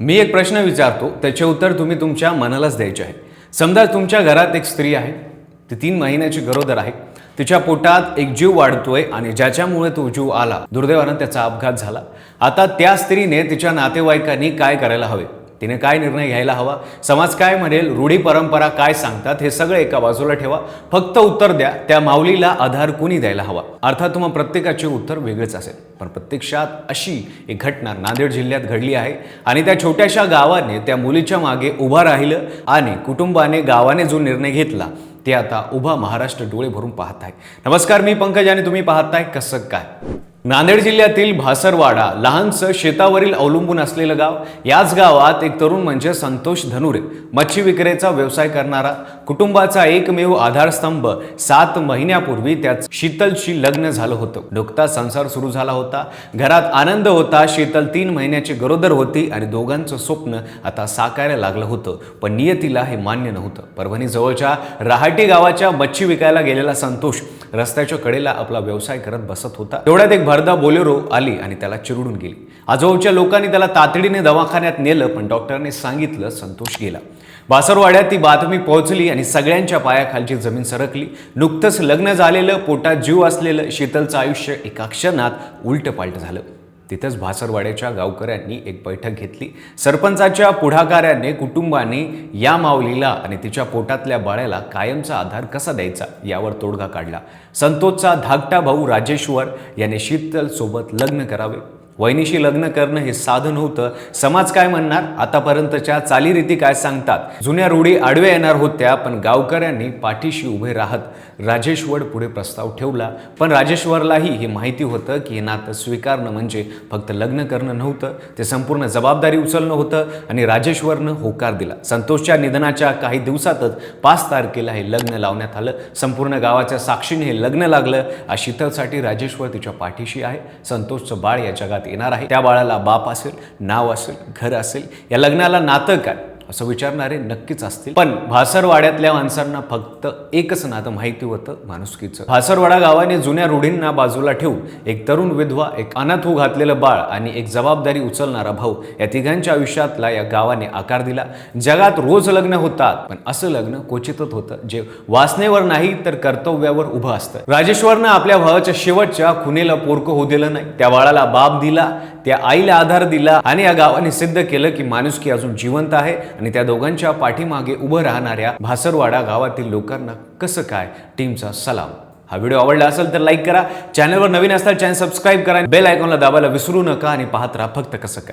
मी एक प्रश्न विचारतो, त्याचे उत्तर तुम्ही तुमच्या मनालाच द्यायचे आहे. समजा तुमच्या घरात एक स्त्री आहे, ती 3 महिन्याची गरोदर आहे. तिच्या पोटात एक जीव वाढतोय आणि ज्याच्यामुळे तो जीव आला, दुर्दैवानं त्याचा अपघात झाला. आता त्या स्त्रीने तिच्या नातेवाईकांनी काय करायला हवे, तिने काय निर्णय घ्यायला हवा, समाज काय म्हणेल, रूढी परंपरा काय सांगतात, हे सगळं एका बाजूला ठेवा. फक्त उत्तर द्या, त्या माऊलीला आधार कोणी द्यायला हवा. अर्थात तुम्हा प्रत्येकाचे उत्तर वेगळेच असेल, पण प्रत्यक्षात अशी एक घटना नांदेड जिल्ह्यात घडली आहे आणि त्या छोट्याशा गावाने त्या मुलीच्या मागे उभा राहिलं आणि कुटुंबाने, गावाने जो निर्णय घेतला ते आता उभा महाराष्ट्र डोळे भरून पाहत आहे. नमस्कार, मी पंकज आणि तुम्ही पाहताय कसं काय. नांदेड जिल्ह्यातील भासरवाडा लहानसं शेतावरील अवलंबून असलेलं गाव. याच गावात एक तरुण म्हणजे संतोष धनुरे, मच्छी विक्रीचा व्यवसाय करणारा, कुटुंबाचा एकमेव आधारस्तंभ. 7 महिन्यापूर्वी त्यात शीतलशी लग्न झालं होतं. नुकताच संसार सुरू झाला होता. घरात आनंद होता. शीतल 3 महिन्याची गरोदर होती आणि दोघांचं स्वप्न आता साकारायला लागलं होतं. पण नियतीला हे मान्य नव्हतं. परभणी जवळच्या रहाटी गावाच्या मच्छी विकायला गेलेला संतोष रस्त्याच्या कडेला आपला व्यवसाय करत बसत होता. तेवढ्यात एक भरदा बोलेरो आली आणि त्याला चिरडून गेली. आजूबाजूच्या लोकांनी त्याला तातडीने दवाखान्यात नेलं, पण डॉक्टरने सांगितलं संतोष गेला. भासरवाड्यात ती बातमी पोहोचली आणि सगळ्यांच्या पायाखालची जमीन सरकली. नुकतंच लग्न झालेलं, पोटात जीव असलेलं शीतलचं आयुष्य एका क्षणात उलटपालट झालं. तिथंच भासरवाड्याच्या गावकऱ्यांनी एक बैठक घेतली. सरपंचाच्या पुढाकाराने कुटुंबाने या माऊलीला आणि तिच्या पोटातल्या बाळाला कायमचा आधार कसा द्यायचा यावर तोडगा काढला. संतोषचा धाकटा भाऊ राजेश्वर याने शीतल सोबत लग्न करावे. वहिनीशी लग्न करणं हे साधं नव्हतं. समाज काय म्हणणार, आतापर्यंतच्या चालीरीती काय सांगतात, जुन्या रूढी आडव्या येणार होत्या. पण गावकऱ्यांनी पाठीशी उभे राहत राजेश्वर पुढे प्रस्ताव ठेवला. पण राजेश्वरलाही हे माहिती होतं की हे नातं स्वीकारणं म्हणजे फक्त लग्न करणं नव्हतं, ते संपूर्ण जबाबदारी उचलणं होतं. आणि राजेश्वरनं होकार दिला. संतोषच्या निधनाच्या काही दिवसातच 5 तारखेला हे लग्न लावण्यात आलं. संपूर्ण गावाच्या साक्षीने हे लग्न लागलं. आज शीतलसाठी राजेश्वर तिच्या पाठीशी आहे. संतोषचं बाळ या जगात येणार आहे. त्या बाळाला बाप असेल, नाव असेल, घर असेल. या लग्नाला नातं काय असं विचारणारे नक्कीच असतील. पण भासरवाड्यातल्या माणसांना फक्त एकच नातं माहिती होतं, माणुसकीचं. भासरवाडा गावाने जुन्या रूढींना बाजूला ठेवून एक तरुण विधवा, एक अनाथ होऊ घातलेलं बाळ आणि एक जबाबदारी उचलणारा भाऊ, या तिघांच्या आयुष्यातला या गावाने आकार दिला. जगात रोज लग्न होतात, पण असं लग्न क्वचितच होतं जे वासनेवर नाही तर कर्तव्यावर उभं असतं. राजेश्वरनं आपल्या भावाच्या शेवटच्या खुनेला पोरकं होऊ दिलं नाही. त्या बाळाला बाप दिला, त्या आईला आधार दिला आणि या गावाने सिद्ध केलं की माणुसकी अजून जिवंत आहे. आणि त्या दोघांच्या पाठीमागे उभं राहणाऱ्या भासरवाडा गावातील लोकांना कसं काय टीमचा सलाम. हा व्हिडिओ आवडला असेल तर लाईक करा. चॅनलवर नवीन असताल चॅनल सबस्क्राईब करा. बेल आयकॉनला दाबायला विसरू नका आणि पाहत राहा फक्त कसं काय.